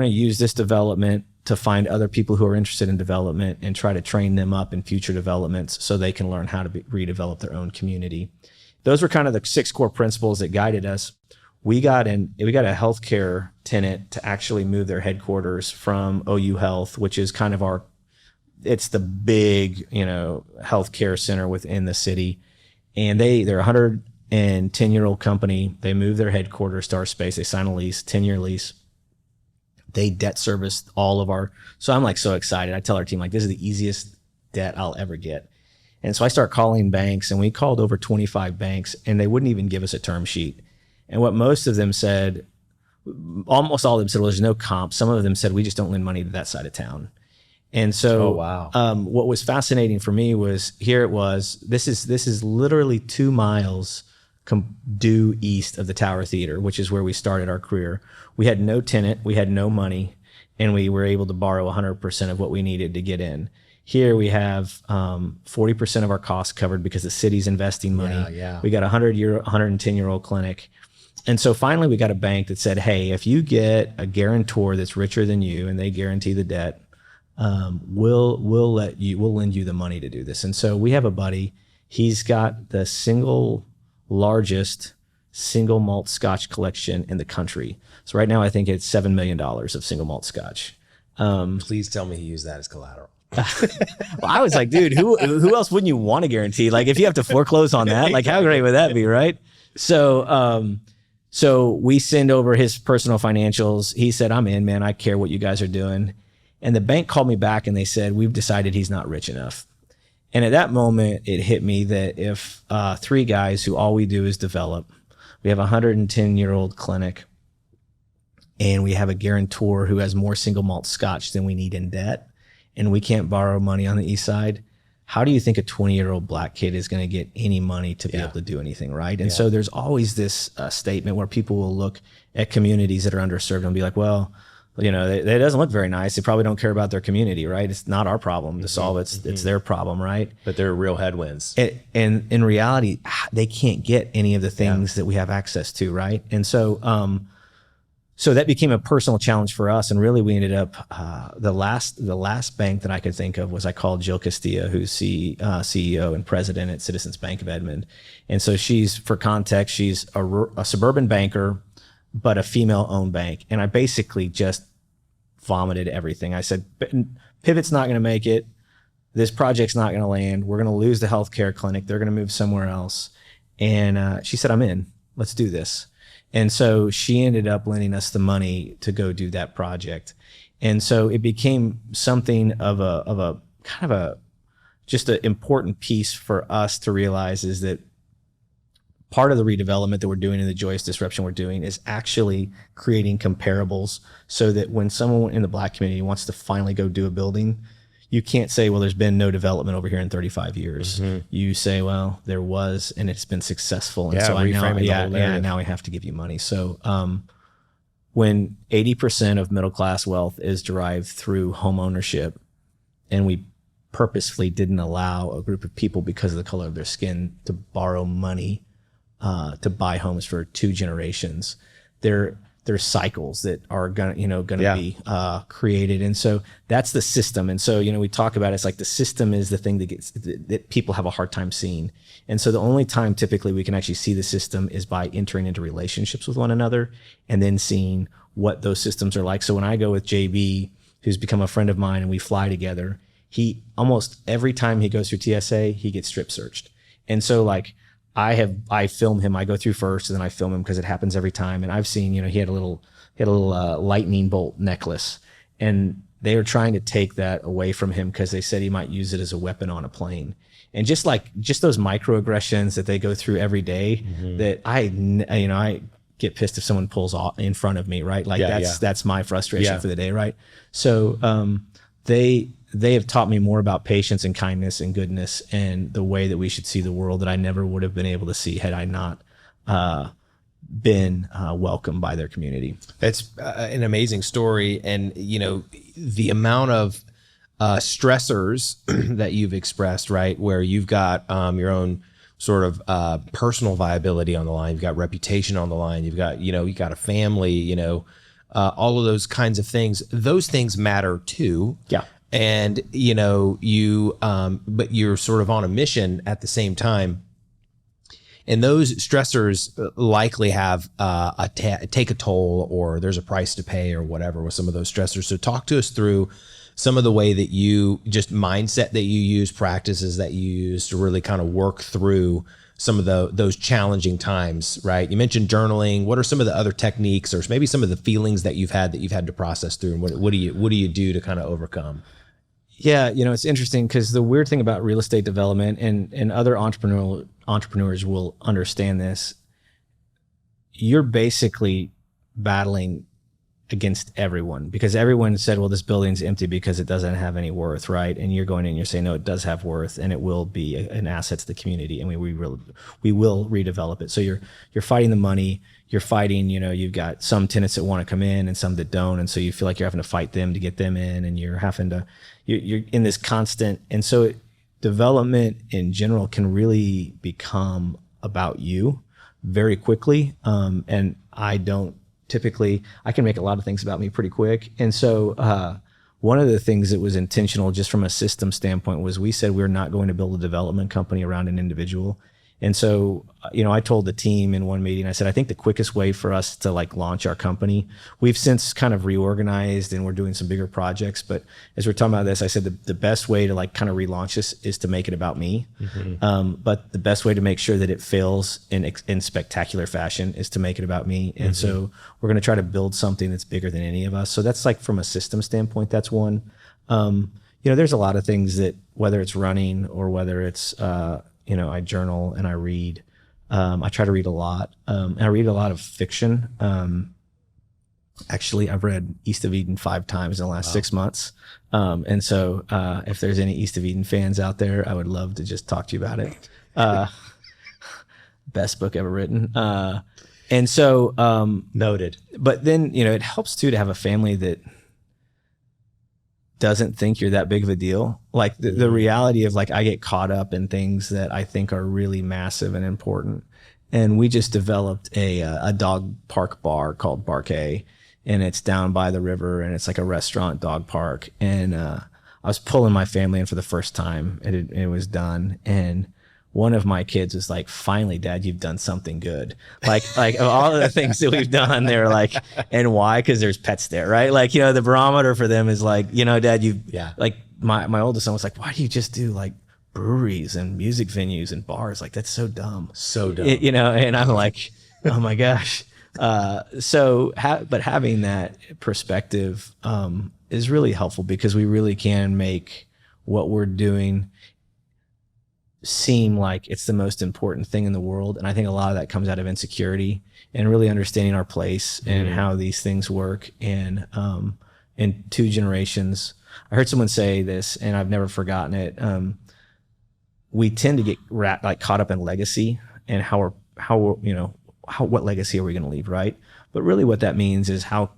B: use this development to find other people who are interested in development and try to train them up in future developments so they can learn how to redevelop their own community. Those were kind of the 6 core principles that guided us. We got a healthcare tenant to actually move their headquarters from OU Health, which is kind of it's the big, healthcare center within the city. And they're a 110-year-old company. They moved their headquarters to our space. They signed a lease, 10-year lease. They debt serviced all of so I'm like so excited. I tell our team, like, this is the easiest debt I'll ever get. And so I start calling banks, and we called over 25 banks, and they wouldn't even give us a term sheet. And what most of them said, almost all of them said, well, there's no comp. Some of them said, we just don't lend money to that side of town. And so what was fascinating for me was, this is literally 2 miles due east of the Tower Theater, which is where we started our career. We had no tenant, we had no money, and we were able to borrow 100% of what we needed to get in. Here we have 40% of our costs covered because the city's investing money. Yeah. We got a 110-year-old clinic. And so finally we got a bank that said, hey, if you get a guarantor that's richer than you and they guarantee the debt, we'll lend you the money to do this. And so we have a buddy, he's got the single largest single malt Scotch collection in the country. So right now I think it's $7 million of single malt Scotch.
A: Please tell me he used that as collateral.
B: Well, I was like, dude, who else wouldn't you want to guarantee? Like, if you have to foreclose on that, like, how great would that be, right? So we send over his personal financials. He said, I'm in, man. I care what you guys are doing. And the bank called me back and they said, we've decided he's not rich enough. And at that moment, it hit me that if 3 guys who all we do is develop, we have a 110-year-old clinic, and we have a guarantor who has more single malt scotch than we need in debt, and we can't borrow money on the east side, how do you think a 20-year-old black kid is going to get any money to be able to do anything, right? And so there's always this statement where people will look at communities that are underserved and be like, well, you know, it doesn't look very nice. They probably don't care about their community, right? It's not our problem to solve. It's their problem, right?
A: But they're real headwinds.
B: And in reality, they can't get any of the things that we have access to, right? And so, so that became a personal challenge for us. And really, we ended up the last bank that I could think of was I called Jill Castilla, who's CEO and president at Citizens Bank of Edmond. And so she's, for context, she's a suburban banker, but a female-owned bank. And I basically just vomited everything. I said, Pivot's not going to make it. This project's not going to land. We're going to lose the healthcare clinic. They're going to move somewhere else. And she said, I'm in. Let's do this. And so she ended up lending us the money to go do that project. And so it became something of a kind of a just an important piece for us to realize is that part of the redevelopment that we're doing and the joyous disruption we're doing is actually creating comparables so that when someone in the black community wants to finally go do a building, you can't say, well, there's been no development over here in 35 years. You say, well, there was, and it's been successful. And so now we have to give you money. So when 80% of middle class wealth is derived through home ownership, and we purposefully didn't allow a group of people because of the color of their skin to borrow money to buy homes for 2 generations, there's cycles that are gonna be created. And so that's the system. And so, we talk about it's like the system is the thing that people have a hard time seeing. And so the only time typically we can actually see the system is by entering into relationships with one another and then seeing what those systems are like. So when I go with JB, who's become a friend of mine, and we fly together, he almost every time he goes through TSA, he gets strip searched. And so like, I film him. I go through first, and then I film him because it happens every time. And I've seen, he had a little lightning bolt necklace, and they were trying to take that away from him because they said he might use it as a weapon on a plane. And just those microaggressions that they go through every day, that I get pissed if someone pulls off in front of me, right? Like that's my frustration for the day, right? So they have taught me more about patience and kindness and goodness and the way that we should see the world that I never would have been able to see had I not been welcomed by their community.
A: It's an amazing story. And, the amount of stressors that you've expressed, right, where you've got your own sort of personal viability on the line, you've got reputation on the line, you've got, you got a family, all of those kinds of things. Those things matter too. Yeah. And, but you're sort of on a mission at the same time. And those stressors likely have take a toll, or there's a price to pay or whatever with some of those stressors. So talk to us through some of the way that you just mindset that you use, practices that you use to really kind of work through some of those challenging times, right? You mentioned journaling. What are some of the other techniques, or maybe some of the feelings that you've had to process through, and what do you do to kind of overcome?
B: Yeah, it's interesting because the weird thing about real estate development, and other entrepreneurs will understand this, you're basically battling against everyone, because everyone said, well, this building's empty because it doesn't have any worth, right? And you're going in and you're saying, no, it does have worth, and it will be an asset to the community, and we will redevelop it. So you're fighting the money, you're fighting, you've got some tenants that want to come in and some that don't, and so you feel like you're having to fight them to get them in, and you're in this constant. And so development in general can really become about you very quickly, and I can make a lot of things about me pretty quick. And so one of the things that was intentional just from a system standpoint was we said we're not going to build a development company around an individual. And so, I told the team in one meeting, I said, I think the quickest way for us to like launch our company, we've since kind of reorganized and we're doing some bigger projects. But as we're talking about this, I said the best way to like kind of relaunch this is to make it about me. But the best way to make sure that it fails in spectacular fashion is to make it about me. And so we're going to try to build something that's bigger than any of us. So that's like from a system standpoint, that's one. There's a lot of things that, whether it's running or whether it's, I journal and I read. I try to read a lot. And I read a lot of fiction. Actually, I've read East of Eden 5 times in the last 6 months. And so if there's any East of Eden fans out there, I would love to just talk to you about it. Best book ever written. And so
A: Noted.
B: But then, it helps too to have a family that doesn't think you're that big of a deal. Like the reality of like, I get caught up in things that I think are really massive and important. And we just developed a dog park bar called Barquet, and it's down by the river, and it's like a restaurant dog park. And I was pulling my family in for the first time, and it was done. And one of my kids was like, finally, Dad, you've done something good. Like of all of the things that we've done, they're like, and why? Because there's pets there, right? Like, the barometer for them is like, Dad, like my oldest son was like, why do you just do like breweries and music venues and bars? Like, that's so dumb.
A: So dumb.
B: And I'm like, oh my gosh. But having that perspective is really helpful, because we really can make what we're doing seem like it's the most important thing in the world. And I think a lot of that comes out of insecurity and really understanding our place and how these things work. And in 2 generations, I heard someone say this, and I've never forgotten it. We tend to get caught up in legacy and what legacy are we going to leave, right? But really what that means is how,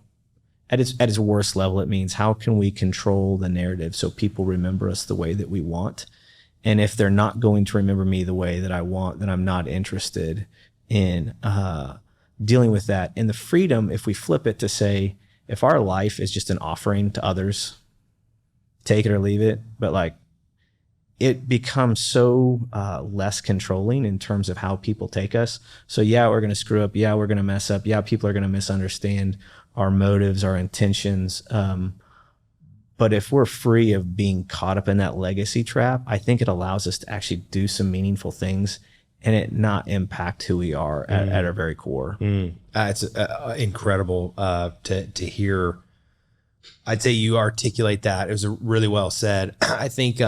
B: at its worst level, it means how can we control the narrative so people remember us the way that we want. And if they're not going to remember me the way that I want, then I'm not interested in dealing with that. And the freedom, if we flip it to say, if our life is just an offering to others, take it or leave it, but like it becomes so less controlling in terms of how people take us. So yeah, we're going to screw up. Yeah, we're going to mess up. Yeah, people are going to misunderstand our motives, our intentions. But if we're free of being caught up in that legacy trap, I think it allows us to actually do some meaningful things and it not impact who we are at our very core.
A: It's incredible to hear. I'd say you articulate that. It was really well said. I think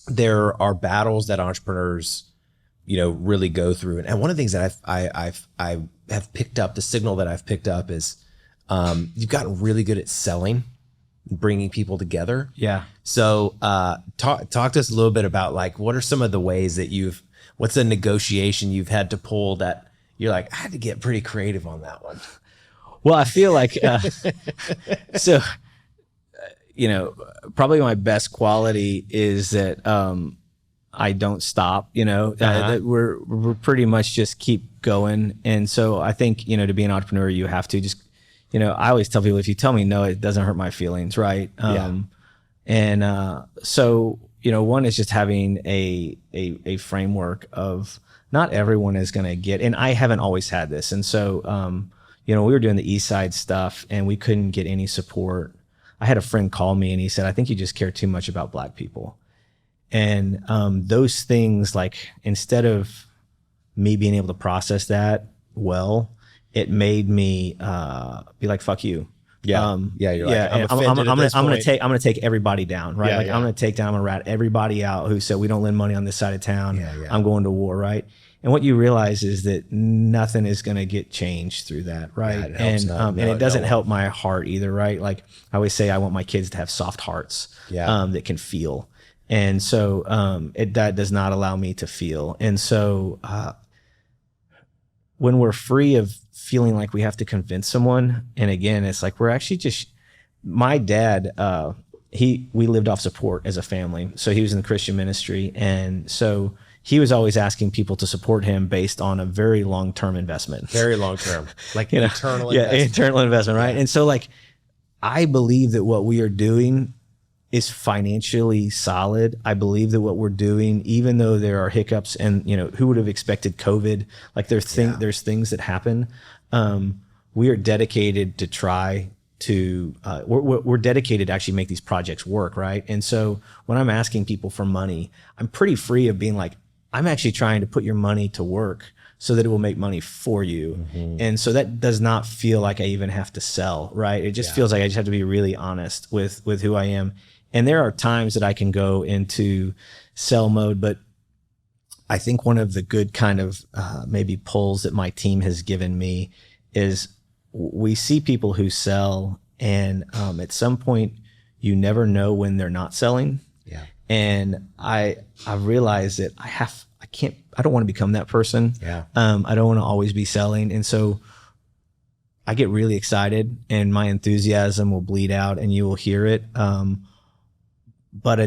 A: there are battles that entrepreneurs, really go through. And one of the things that I have picked up, the signal that I've picked up is you've gotten really good at selling, bringing people together.
B: Yeah.
A: So talk to us a little bit about like, what are some of the ways that what's a negotiation you've had to pull that you're like, I had to get pretty creative on that one?
B: Well, I feel like, probably my best quality is that I don't stop, that we're pretty much just keep going. And so I think, to be an entrepreneur, you have to just, I always tell people, if you tell me no, it doesn't hurt my feelings. Right. So, one is just having a framework of not everyone is going to get, and I haven't always had this. And so, we were doing the East Side stuff and we couldn't get any support. I had a friend call me and he said, I think you just care too much about Black people. And those things, like, instead of me being able to process that well, it made me be like, fuck you.
A: Yeah. You're like,
B: I'm gonna take everybody down, right?
A: Yeah,
B: I'm gonna rat everybody out who said we don't lend money on this side of town.
A: Yeah.
B: I'm going to war, right? And what you realize is that nothing is gonna get changed through that, right? And it doesn't help my heart either, right? Like I always say, I want my kids to have soft hearts, that can feel. And so that does not allow me to feel. And so when we're free of feeling like we have to convince someone, and again, it's like we're actually just, my dad, we lived off support as a family. So he was in the Christian ministry. And so he was always asking people to support him based on a very long-term investment.
A: Very long-term, like internal investment.
B: Yeah, internal investment, right? And so like, I believe that what we are doing is financially solid. I believe that what we're doing, even though there are hiccups, and who would have expected COVID? Like there's things that happen. We are dedicated to try to we're dedicated to actually make these projects work, right? And so when I'm asking people for money, I'm pretty free of being like, I'm actually trying to put your money to work so that it will make money for you. And so that does not feel like I even have to sell, right? It just feels like I just have to be really honest with who I am. And there are times that I can go into sell mode, but I think one of the good kind of maybe pulls that my team has given me is we see people who sell, and at some point you never know when they're not selling.
A: Yeah.
B: And I realized that I don't want to become that person.
A: Yeah.
B: I don't want to always be selling. And so I get really excited and my enthusiasm will bleed out and you will hear it. But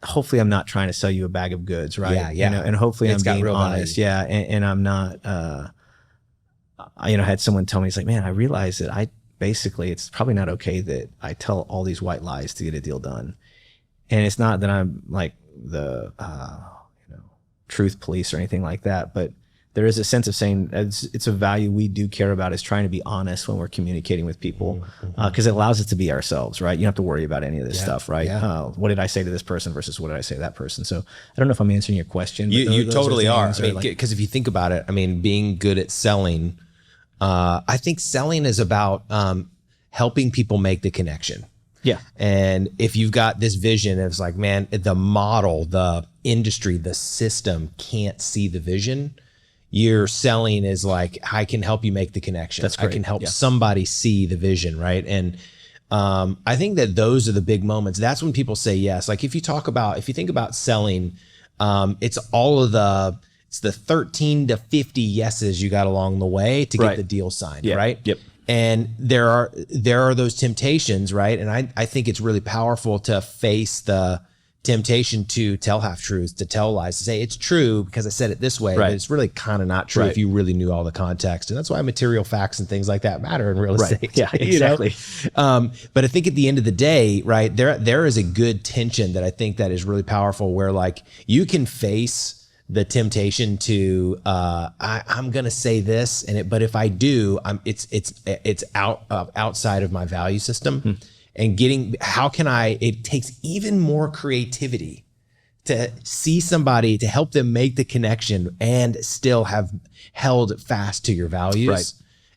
B: hopefully I'm not trying to sell you a bag of goods, right?
A: Yeah. Yeah.
B: And hopefully
A: It's
B: I'm being
A: real
B: honest.
A: value.
B: Yeah. And I'm not, I had someone tell me, he's like, man, I realized that it's probably not okay that I tell all these white lies to get a deal done. And it's not that I'm like the, truth police or anything like that, but there is a sense of saying it's a value we do care about, is trying to be honest when we're communicating with people, because it allows us to be ourselves, right? You don't have to worry about any of this stuff, right?
A: Yeah.
B: What did I say to this person versus what did I say to that person? So I don't know if I'm answering your question. But
A: You totally are. I mean,
B: like,
A: because if you think about it, I mean, being good at selling, I think selling is about helping people make the connection.
B: yeah,
A: And if you've got this vision, it's like, man, the model, the industry, the system can't see the vision. Your selling is like, I can help you make the connection.
B: That's great.
A: I can help
B: Yeah.
A: somebody see the vision, right? And I think that those are the big moments. That's when people say yes. Like if you think about selling, it's the 13 to 50 yeses you got along the way to get
B: Right.
A: the deal signed,
B: Yeah.
A: right?
B: Yep.
A: And there are those temptations, right? And I think it's really powerful to face the temptation to tell half truths, to tell lies, to say it's true because I said it this way,
B: Right.
A: but it's really kind of not true
B: Right.
A: if you really knew all the context. And that's why material facts and things like that matter in real estate.
B: Yeah,
A: you know?
B: exactly.
A: But I think at the end of the day, right, there is a good tension that I think that is really powerful, where like you can face the temptation to I'm gonna say this, but if I do, it's outside of my value system. And it takes even more creativity to see somebody, to help them make the connection and still have held fast to your values.
B: Right.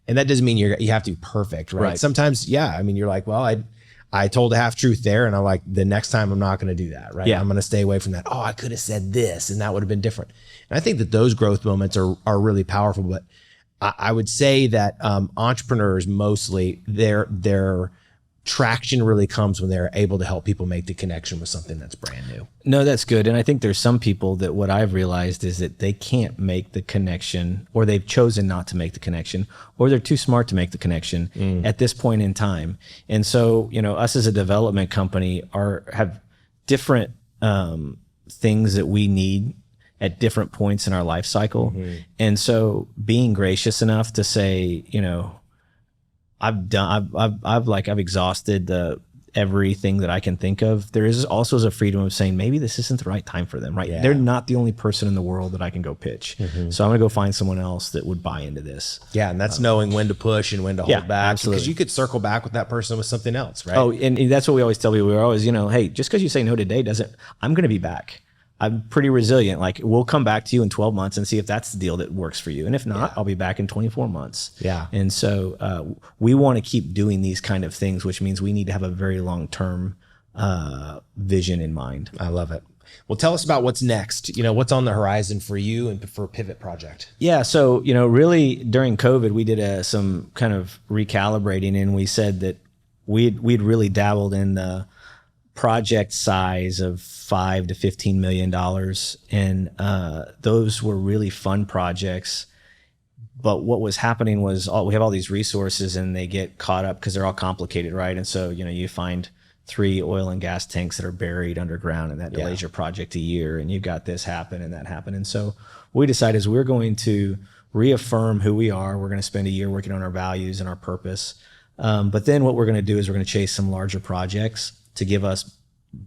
A: And that doesn't mean you have to be perfect, right?
B: Right.
A: Sometimes, yeah, I mean, you're like, well, I told a half truth there, and I'm like, the next time I'm not going to do that, right?
B: Yeah.
A: I'm going to stay away from that. Oh, I could have said this, and that would have been different. And I think that those growth moments are really powerful. But I would say that entrepreneurs mostly, their traction really comes when they're able to help people make the connection with something that's brand new.
B: No, that's good. And I think there's some people that what I've realized is that they can't make the connection, or they've chosen not to make the connection, or they're too smart to make the connection at this point in time. And so, us as a development company have different things that we need at different points in our life cycle. And so being gracious enough to say, I've exhausted everything that I can think of. There is also a freedom of saying, maybe this isn't the right time for them, right?
A: Yeah.
B: They're not the only person in the world that I can go pitch. So I'm gonna go find someone else that would buy into this.
A: Yeah, and that's knowing when to push and when to hold
B: Yeah,
A: back.
B: absolutely.
A: Because you could circle back with that person with something else, right?
B: Oh, and that's what we always tell people. We're always, hey, just because you say no today I'm gonna be back. I'm pretty resilient. Like, we'll come back to you in 12 months and see if that's the deal that works for you. And if not, I'll be back in 24 months.
A: Yeah.
B: And so we want to keep doing these kind of things, which means we need to have a very long-term vision in mind.
A: I love it. Well, tell us about what's next. What's on the horizon for you and for Pivot Project?
B: Yeah. So, really during COVID, we did some kind of recalibrating, and we said that we'd really dabbled in the project size of $5 to $15 million. And those were really fun projects. But what was happening was we have all these resources and they get caught up because they're all complicated, right? And so, you find 3 oil and gas tanks that are buried underground, and that delays your project a year, and you've got this happen and that happen. And so what we decided is we're going to reaffirm who we are. We're going to spend a year working on our values and our purpose. But then what we're going to do is we're going to chase some larger projects to give us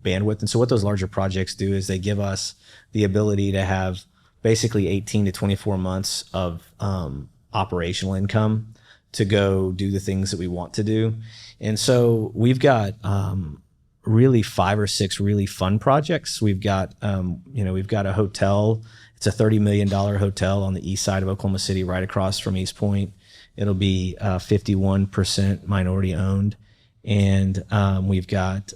B: bandwidth. And so what those larger projects do is they give us the ability to have basically 18 to 24 months of operational income to go do the things that we want to do. And so we've got really 5 or 6 really fun projects. We've got, we've got a hotel. It's a $30 million hotel on the east side of Oklahoma City, right across from East Point. It'll be 51% minority owned. And we've got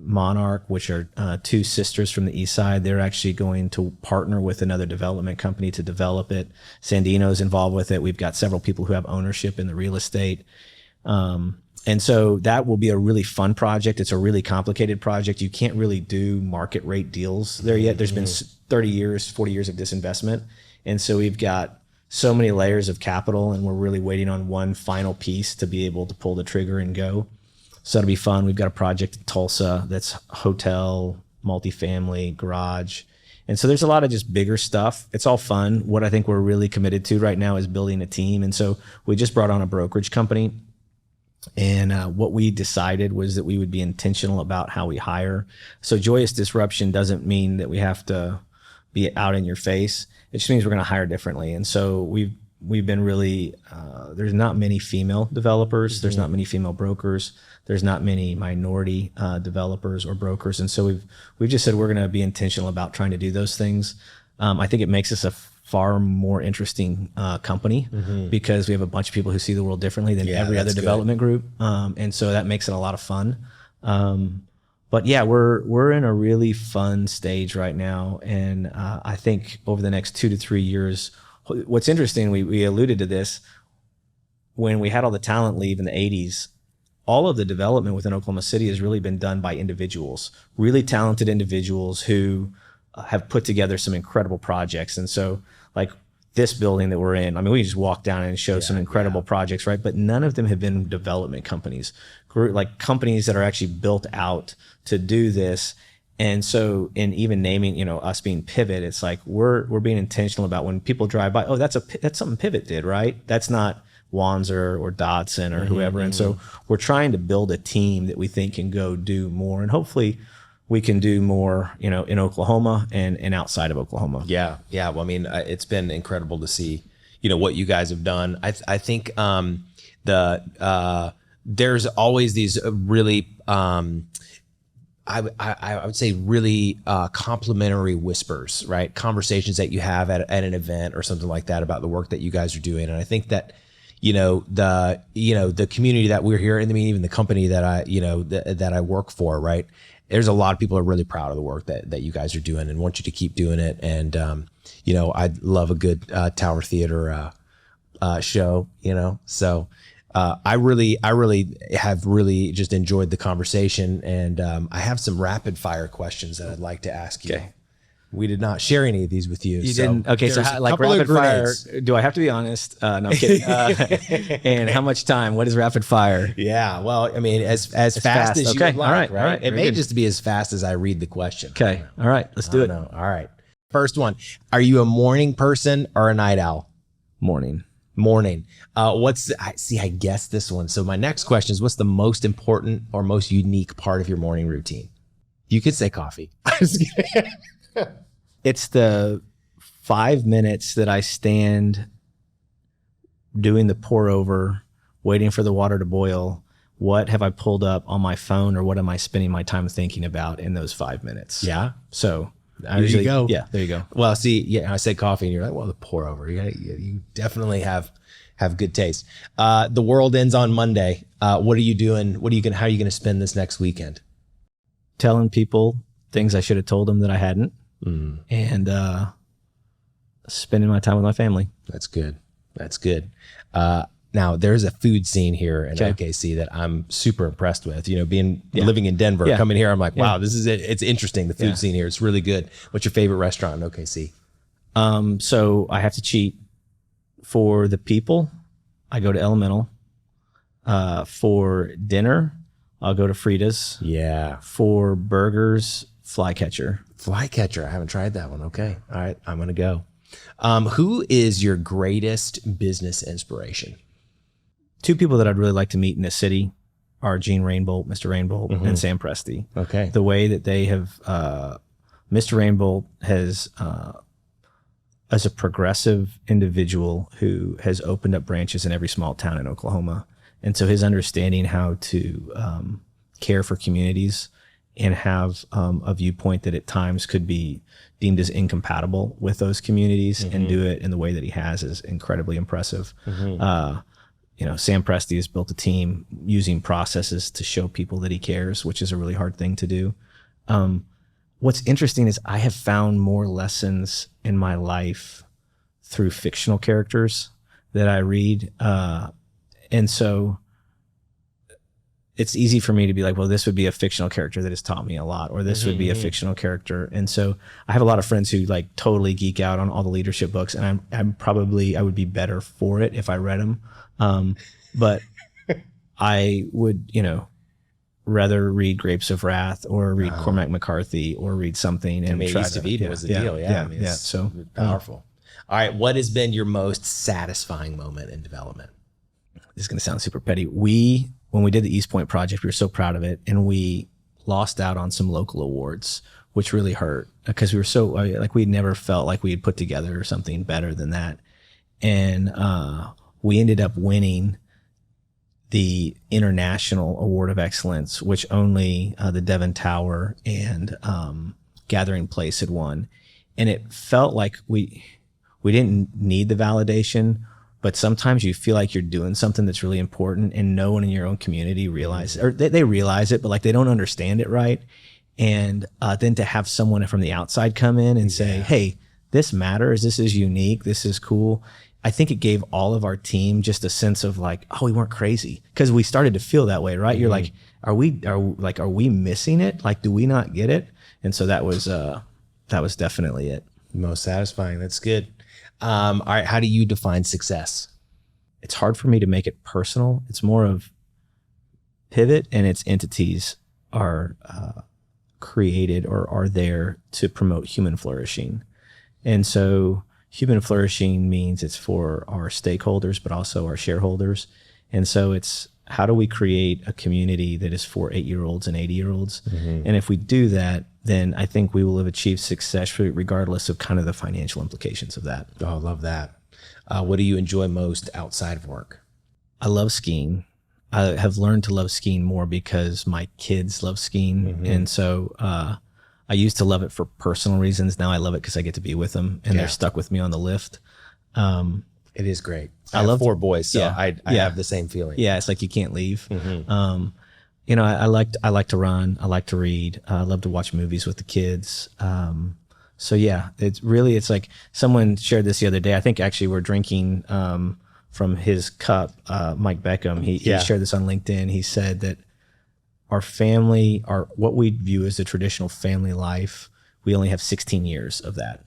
B: Monarch, which are 2 sisters from the east side. They're actually going to partner with another development company to develop it. Sandino's involved with it. We've got several people who have ownership in the real estate. And so that will be a really fun project. It's a really complicated project. You can't really do market rate deals there yet. There's been 30 years, 40 years of disinvestment. And so we've got so many layers of capital, and we're really waiting on one final piece to be able to pull the trigger and go. So that'll be fun. We've got a project in Tulsa that's hotel, multifamily, garage. And so there's a lot of just bigger stuff. It's all fun. What I think we're really committed to right now is building a team. And so we just brought on a brokerage company. And what we decided was that we would be intentional about how we hire. So joyous disruption doesn't mean that we have to be out in your face. It just means we're going to hire differently. And so we've been really, there's not many female developers. There's not many female brokers. There's not many minority developers or brokers. And so we've just said we're going to be intentional about trying to do those things. I think it makes us a far more interesting company because we have a bunch of people who see the world differently than every other development group. And so that makes it a lot of fun. But yeah, we're in a really fun stage right now. And I think over the next 2 to 3 years, what's interesting, we alluded to this, when we had all the talent leave in the 80s, all of the development within Oklahoma City has really been done by individuals, really talented individuals who have put together some incredible projects. And so like this building that we're in, I mean, we just walk down and show some incredible projects, right? But none of them have been development companies, like companies that are actually built out to do this. And so in even naming, us being Pivot, it's like we're being intentional about when people drive by, oh, that's something Pivot did, right? That's not Wanzer or Dodson or whoever. And so we're trying to build a team that we think can go do more. And hopefully we can do more, in Oklahoma and outside of Oklahoma.
A: Yeah. Yeah. Well, I mean, it's been incredible to see, what you guys have done. I think there's always these really, I would say really complimentary whispers, right? Conversations that you have at an event or something like that about the work that you guys are doing. And I think that, the community that we're here in, I mean, even the company that I work for, right? There's a lot of people who are really proud of the work that you guys are doing and want you to keep doing it. And, I'd love a good Tower Theater show, so I really have really just enjoyed the conversation. And I have some rapid fire questions that I'd like to ask you. Okay. We did not share any of these with you.
B: You didn't? Okay, so like rapid fire, do I have to be honest? No, I'm kidding. And how much time? What is rapid fire?
A: Yeah, well, I mean, as fast as you would like, right? It may just be as fast as I read the question.
B: Okay, all right, let's do it.
A: All right. First one, are you a morning person or a night owl?
B: Morning.
A: I guessed this one. So my next question is, what's the most important or most unique part of your morning routine? You could say coffee.
B: It's the 5 minutes that I stand doing the pour over, waiting for the water to boil. What have I pulled up on my phone, or what am I spending my time thinking about in those 5 minutes?
A: Yeah.
B: So
A: there you go.
B: Yeah, there you go.
A: Well, see, yeah, I said coffee and you're like, well, the pour over. You definitely have good taste. The world ends on Monday. What are you doing? How are you going to spend this next weekend?
B: Telling people things I should have told them that I hadn't. And spending my time with my family.
A: That's good. Now there's a food scene here in OKC that I'm super impressed with. Living in Denver, coming here, I'm like, wow, this is it. It's interesting. The food scene here, it's really good. What's your favorite restaurant in OKC?
B: So I have to cheat. For the people, I go to Elemental. For dinner, I'll go to Frida's.
A: Yeah.
B: For burgers, Flycatcher.
A: Flycatcher. I haven't tried that one. Okay. All right. I'm going to go. Who is your greatest business inspiration?
B: 2 people that I'd really like to meet in this city Gene Rainbolt, Mr. Rainbolt, and Sam Presti.
A: Okay.
B: The way that they have, Mr. Rainbolt has, as a progressive individual who has opened up branches in every small town in Oklahoma. And so his understanding how to care for communities and have a viewpoint that at times could be deemed as incompatible with those communities and do it in the way that he has is incredibly impressive. Sam Presti has built a team using processes to show people that he cares, which is a really hard thing to do. What's interesting is I have found more lessons in my life through fictional characters that I read. And so it's easy for me to be like, well, this would be a fictional character that has taught me a lot, or this would be a fictional character. And so I have a lot of friends who like totally geek out on all the leadership books, and I would be better for it if I read them. But I would, rather read Grapes of Wrath or read Cormac McCarthy or read something. And
A: East of Eden was the deal. Yeah. It's
B: so
A: powerful. All right. What has been your most satisfying moment in development?
B: This is going to sound super petty. When we did the East Point project, we were so proud of it, and we lost out on some local awards, which really hurt because we were so like we'd never felt like we had put together something better than that. And we ended up winning the International Award of Excellence, which only the Devon Tower and Gathering Place had won. And it felt like we didn't need the validation, but sometimes you feel like you're doing something that's really important and no one in your own community realizes, or they realize it, but like they don't understand it right. And then to have someone from the outside come in and say, hey, this matters, this is unique, this is cool. I think it gave all of our team just a sense of like, oh, we weren't crazy, because we started to feel that way, right? You're like, are we missing it? Like, do we not get it? And so that was definitely it.
A: Most satisfying. That's good. All right. How do you define success?
B: It's hard for me to make it personal. It's more of Pivot and its entities are created or are there to promote human flourishing. And so human flourishing means it's for our stakeholders, but also our shareholders. And so it's how do we create a community that is for 8-year-olds and 80-year-olds? And if we do that, then I think we will have achieved success regardless of kind of the financial implications of that.
A: Oh, I love that. What do you enjoy most outside of work?
B: I love skiing. I have learned to love skiing more because my kids love skiing. And so I used to love it for personal reasons. Now I love it because I get to be with them and they're stuck with me on the lift.
A: It is great.
B: I
A: have
B: love
A: 4 boys, so I have the same feeling.
B: Yeah, it's like you can't leave. I like to run. I like to read. I love to watch movies with the kids. So yeah, it's like someone shared this the other day. I think actually we're drinking from his cup. Mike Beckham, he shared this on LinkedIn. He said that our family, what we view as the traditional family life, we only have 16 years of that.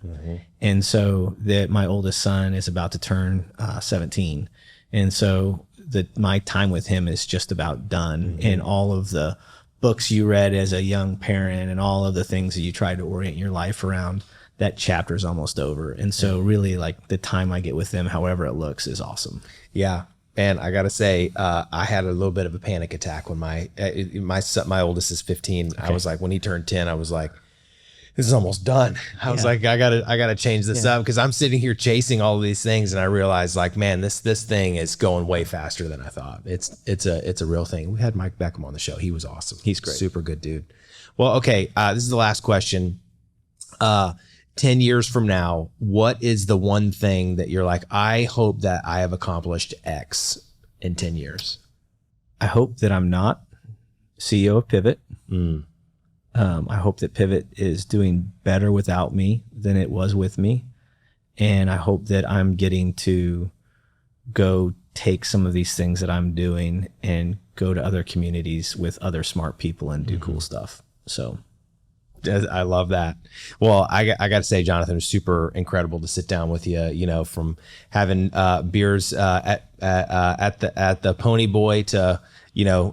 B: And so that my oldest son is about to turn 17. And so my time with him is just about done. And all of the books you read as a young parent and all of the things that you tried to orient your life around, that chapter is almost over. And so really like the time I get with them, however it looks, is awesome.
A: Yeah. And I got to say, I had a little bit of a panic attack when my oldest is 15. Okay. I was like, when he turned 10, I was like, this is almost done. I was like, I gotta change this up, because I'm sitting here chasing all of these things, and I realized like, man, this thing is going way faster than I thought. It's a real thing. We had Mike Beckham on the show. He was awesome.
B: He's great.
A: Super good dude. Well, okay. This is the last question. 10 years from now, what is the one thing that you're like, I hope that I have accomplished X in 10 years?
B: I hope that I'm not CEO of Pivot. I hope that Pivot is doing better without me than it was with me. And I hope that I'm getting to go take some of these things that I'm doing and go to other communities with other smart people and do cool stuff. So
A: I love that. Well, I got to say, Jonathan, it was super incredible to sit down with you, from having beers at the Pony Boy to,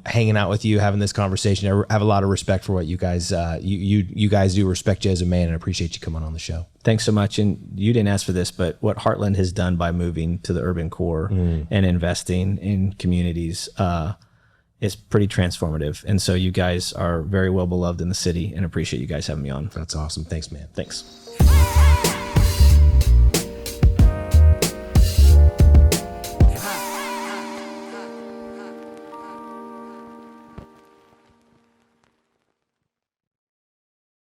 A: hanging out with you, having this conversation. I have a lot of respect for what you guys you guys do. Respect you as a man, and I appreciate you coming on the show.
B: Thanks so much. And you didn't ask for this, but what Heartland has done by moving to the urban core and investing in communities is pretty transformative. And so you guys are very well beloved in the city, and appreciate you guys having me on.
A: That's awesome. Thanks, man.
B: Thanks.